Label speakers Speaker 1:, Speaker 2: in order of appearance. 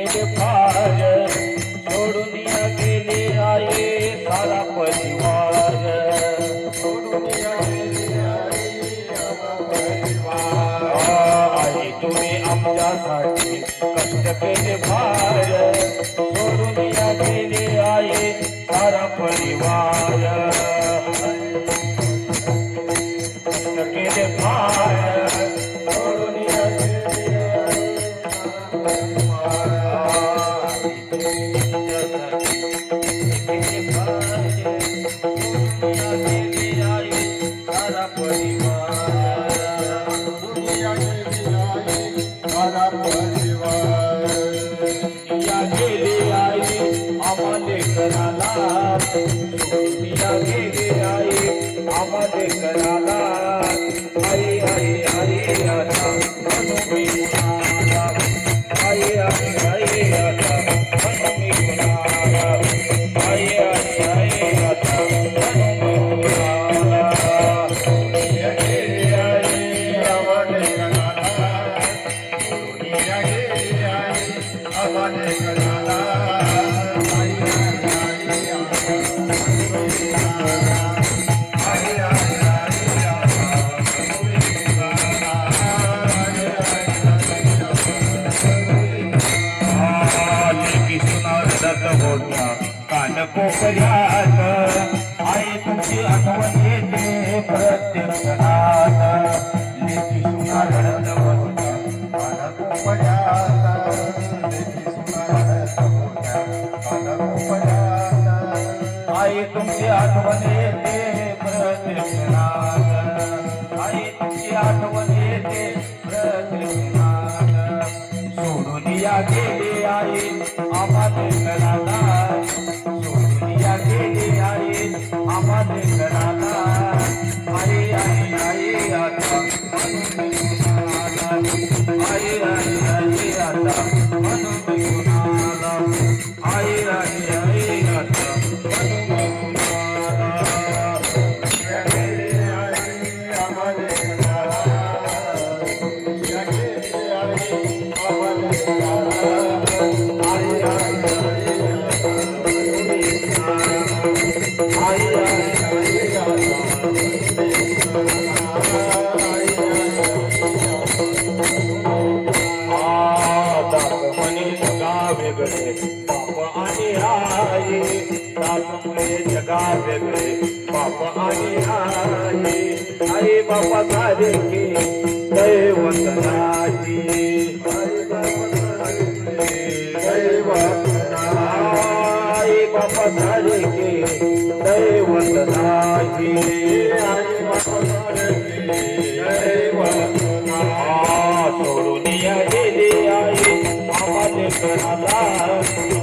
Speaker 1: केले फार सोडून या गेले आहे सारा परिवार सोडून या गेले आहे सारा परिवार आई तुम्ही आमच्यासाठी कष्ट केले फार सोडून या गेले आहे सारा परिवार कष्ट केले फार सोडून या गेले आम्हाले कराला आई आई आई आता म्हणून मी कुणाला आई आई आई आता म्हणून मी कुणाला आई आई आई आता म्हणून मी कुणाला दुनिया गेली आई आम्हाले कराला दुनिया गेली आई आम्हाले कराला कान कोपऱ्यात आई तुमची आठवण येते प्रत्येक क्षणात लेकी सुना रडत होत्या कान कोपऱ्यात लेकी सुना रडत होत्या कान कोपऱ्यात आई तुमची आठवण येते प्रत्येक क्षणात आई तुमची आठवण येते प्रत्येक क्षणात सोडून या गेले आई आम्हाले कराला सोडून या गेले आई आम्हाले कराला आई आई आई आता म्हणून मी कुणाला आई आई आई आता म्हणून मी कुणाला आई आई आई आता म्हणून मी कुणाला या गेले आई आम्हाले कराला या गेले आई आम्हाले कराला बाप आणि आई दासमुळे जगा वेगळे बाप आणि आई आई बापा सारे के दैवत नाही आई बापा सारे के दैवत नाही आई बापा सारे के दैवत नाही सोडून या गेले आई आम्हाले कराला